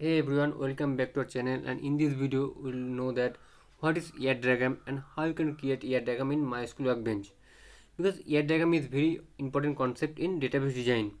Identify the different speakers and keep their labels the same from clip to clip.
Speaker 1: Hey everyone, welcome back to our channel, and in this video we'll know that what is ER diagram and how you can create ER diagram in MySQL Workbench. Because ER diagram is very important concept in database design.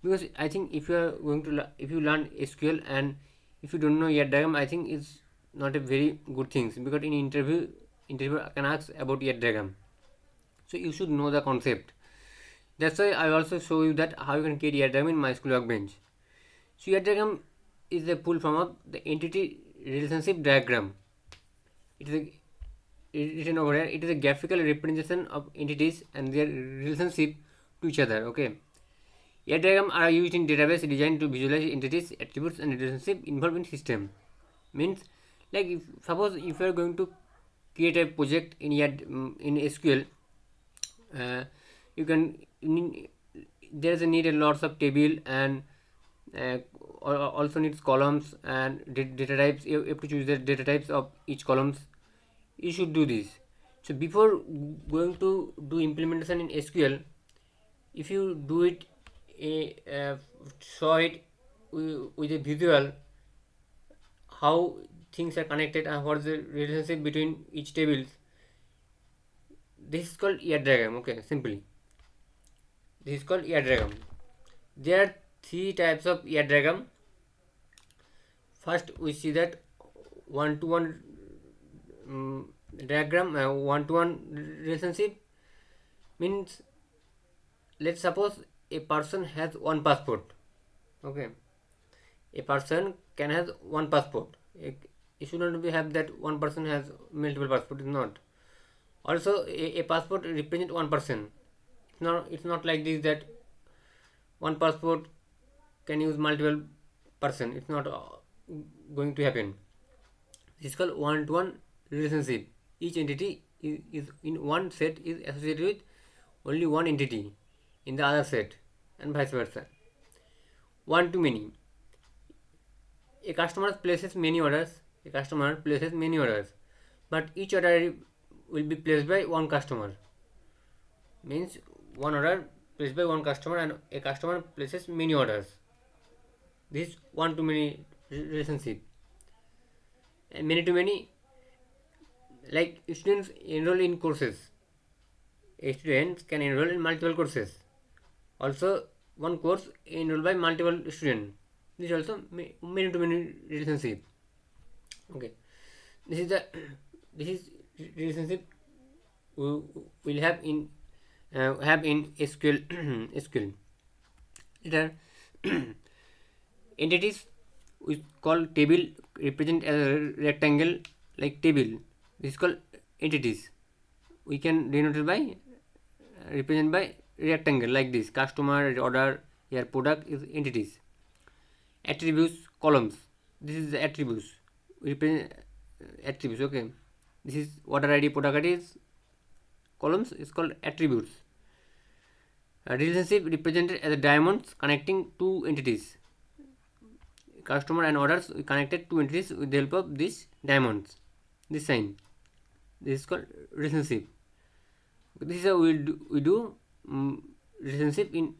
Speaker 1: Because I think if you are going to if you learn SQL and if you don't know ER diagram, I think it's not a very good thing, because in interview can ask about ER diagram, so you should know the concept. That's why I also show you that how you can create ER diagram in MySQL Workbench. So ER diagram is a full form of the entity relationship diagram. It is written over here. It is a graphical representation of entities and their relationship to each other. Okay. ER diagrams are used in database design to visualize entities, attributes, and relationship involved in system. Means, like suppose if you are going to create a project in in SQL, uh, you can there's a need a lots of table and uh, also needs columns and data types. You have to choose the data types of each columns. You should do this. So before going to do implementation in SQL, if you do it show it with a visual how things are connected and what is the relationship between each tables, this is called ER diagram. Okay, simply this is called ER diagram. There are three types of ER diagram. First we see that one-to-one diagram. One-to-one relationship means, let's suppose a person has one passport. Okay, a person can have one passport. It should not be have that one person has multiple passport. It's not. Also, a passport represents one person. It's not like this that one passport can use multiple person. It's not going to happen. This is called one-to-one relationship. Each entity is in one set is associated with only one entity in the other set, and vice versa. One to many. A customer places many orders. A customer places many orders, but each order will be placed by one customer. Means one order placed by one customer, and a customer places many orders. This one to many relationship. And many to many, like students enroll in courses. A student can enroll in multiple courses. Also, one course enrolled by multiple students. This is also many to many relationship. Okay, this is the this is relationship we will have in SQL. SQL. There are entities we call table represent as a rectangle like table. This is called entities. We can denote it by represent by rectangle like this. Customer, order, here product is entities. Attributes, columns. This is the attributes. We represent attributes. Okay, this is order ID, product ID is columns is called attributes. A relationship represented as a diamonds connecting two entities. Customer and orders, we connected two entities with the help of these diamonds. This sign. This is called relationship. This is how we do relationship in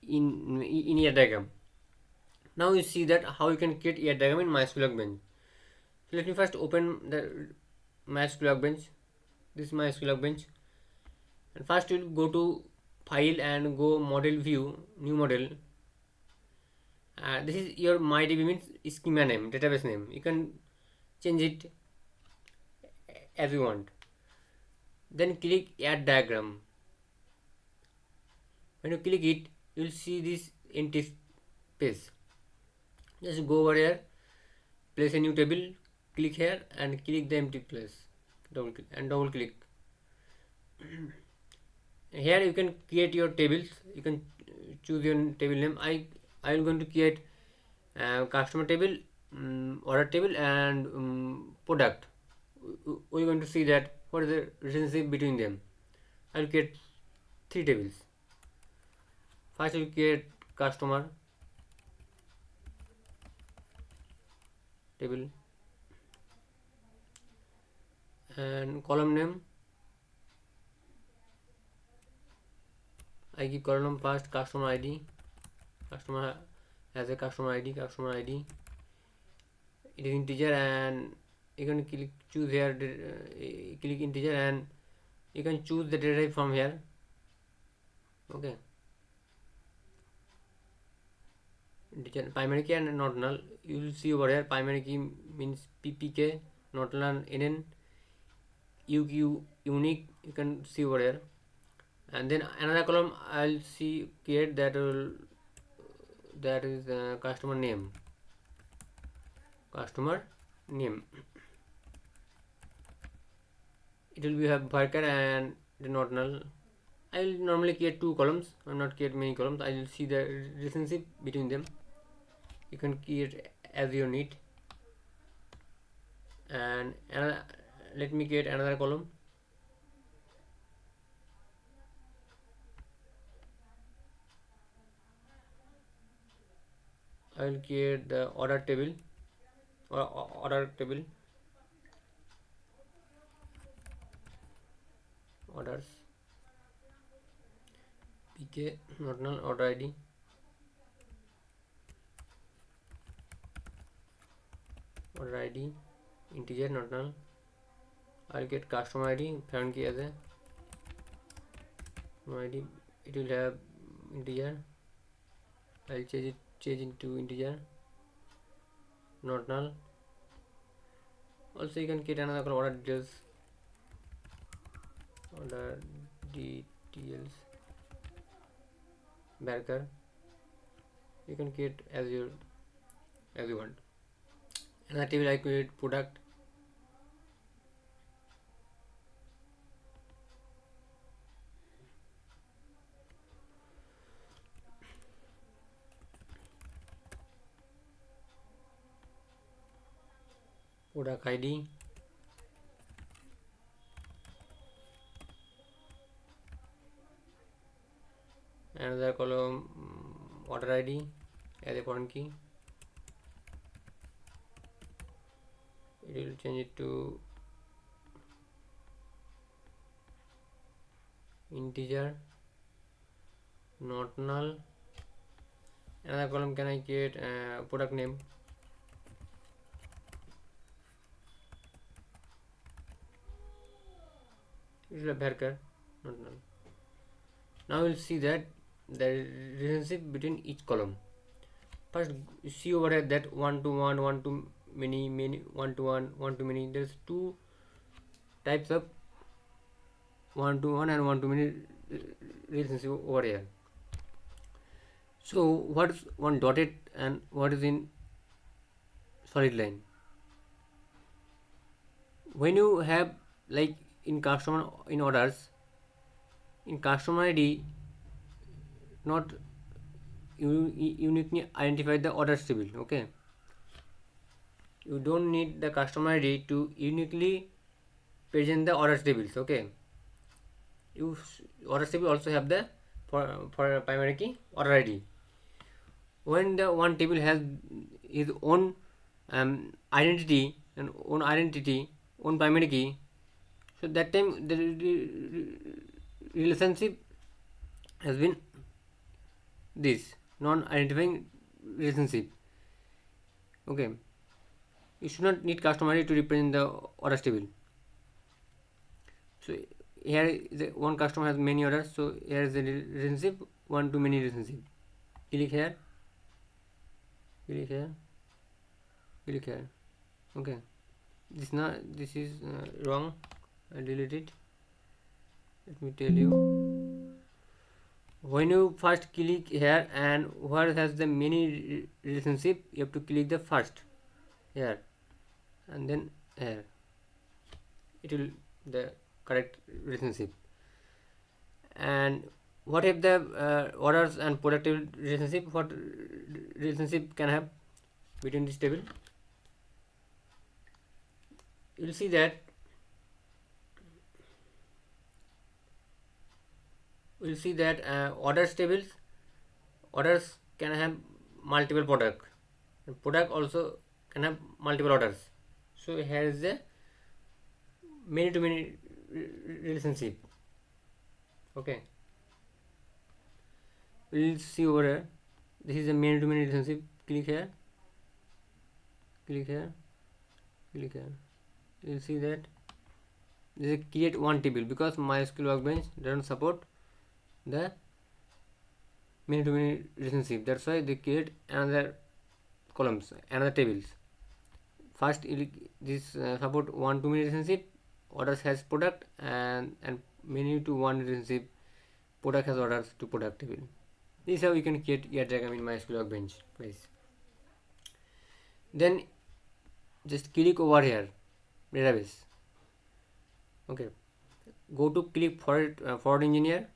Speaker 1: ER diagram. Now you see that how you can create ER diagram in MySQL Workbench. So let me first open the MySQL Workbench. This is MySQL Workbench, and first you will go to file and go model view, new model. This is your MyDB means schema name, database name. You can change it as you want. Then click add diagram. When you click it, you will see this empty space. Just go over here, place a new table, click here and click the empty place. Double click. Here you can create your tables. You can choose your table name. I am going to create customer table, order table, and product. We're going to see that what is the relationship between them. I'll create three tables. First we'll create customer table and column name. I give column first customer ID. Customer has a customer ID. It is integer, and you can choose here, click integer, and you can choose the data type from here. Okay, integer, primary key and not null. You will see over here primary key means ppk, not null nn, uq unique, you can see over here. And then another column I'll see create, that is customer name. It will be have varchar and the not null. I will normally create 2 columns. I will not create many columns. I will see the relationship between them. You can create as you need. And let me create another column. I will create the order table orders pk not null order id integer not null. I'll get customer id found key as a id. It will have integer. I'll change into integer not null. Also you can create another order details varchar. You can create as you want. Another table I create product. Product ID. Another column order ID as a foreign key. It will change it to integer not null. Another column can I create product name. It is a varchar not null. Now we'll see that the relationship between each column. First, you see over here that one to one, one to many, one to one, one to many. There's 2 types of one to one and one to many relationship over here. So what is one dotted and what is in solid line? When you have like in customer in orders, in customer ID not uniquely identify the orders table. Okay, you don't need the customer ID to uniquely present the orders tables. Okay, you orders table also have the for primary key order ID. When the one table has his own identity and own primary key, so that time the relationship has been this non-identifying relationship. Okay, you should not need customer ID to represent the orders table. So here is one customer has many orders, so here is the relationship one to many relationship. Click here. Okay, this is wrong. I delete it. Let me tell you. When you first click here and where has the many relationship, you have to click the first here and then here. It will the correct relationship. And what if the orders and product relationship? What relationship can have between this table? You will see that orders can have multiple product, and product also can have multiple orders. So here is the many to many relationship. Okay, we'll see over here this is a many-to-many relationship. Click here, click here, click here. You'll see that this is create one table, because MySQL Workbench doesn't support the many-to-many relationship. That's why they create another columns, another tables. First, this support one-to-many relationship, orders has product, and many-to-one relationship, product has orders to product table. This is how you can create your diagram in MySQL Workbench, guys. Then just click over here, database. Okay, go to click forward engineer,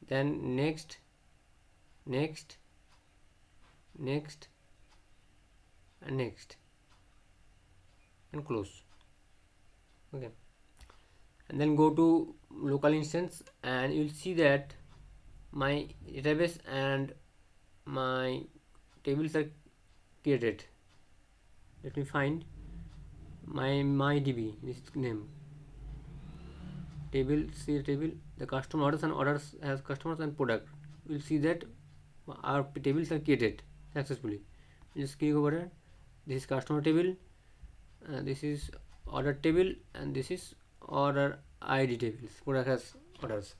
Speaker 1: then next, next, next, and next, and close. Okay, and then go to local instance, and you'll see that my database and my tables are created. Let me find my DB, this name, table, see table, the customer orders, and orders has customers and product. We'll see that our tables are created successfully. Just click over here. This is customer table, this is order table, and this is order ID tables. Product has orders.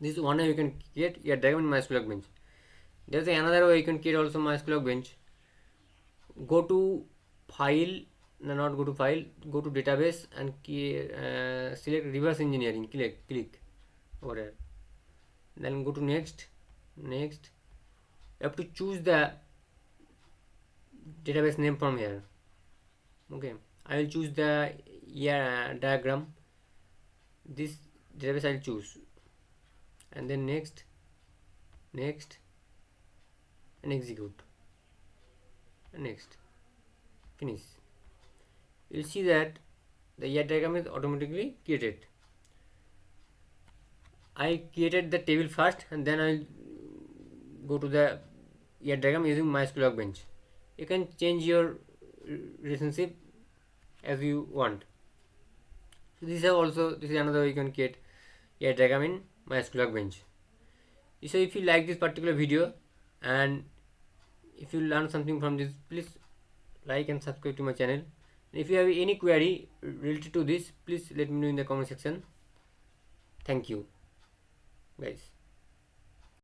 Speaker 1: This is one way you can create your diagram in MySQL Workbench. There's another way you can create also MySQL Workbench. Go to file, no, not go to file, go to database, and select reverse engineering. Click over here. Then go to next. You have to choose the database name from here. Okay, I will choose the diagram. This database I will choose, and then next, and execute, and next, finish. You'll see that the diagram is automatically created. I created the table first, and then I'll go to the diagram using MySQL Workbench. You can change your relationship as you want. So this is another way you can create a diagram in MySQL Workbench. So if you like this particular video and if you learn something from this, please like and subscribe to my channel. If you have any query related to this, please let me know in the comment section. Thank you, guys.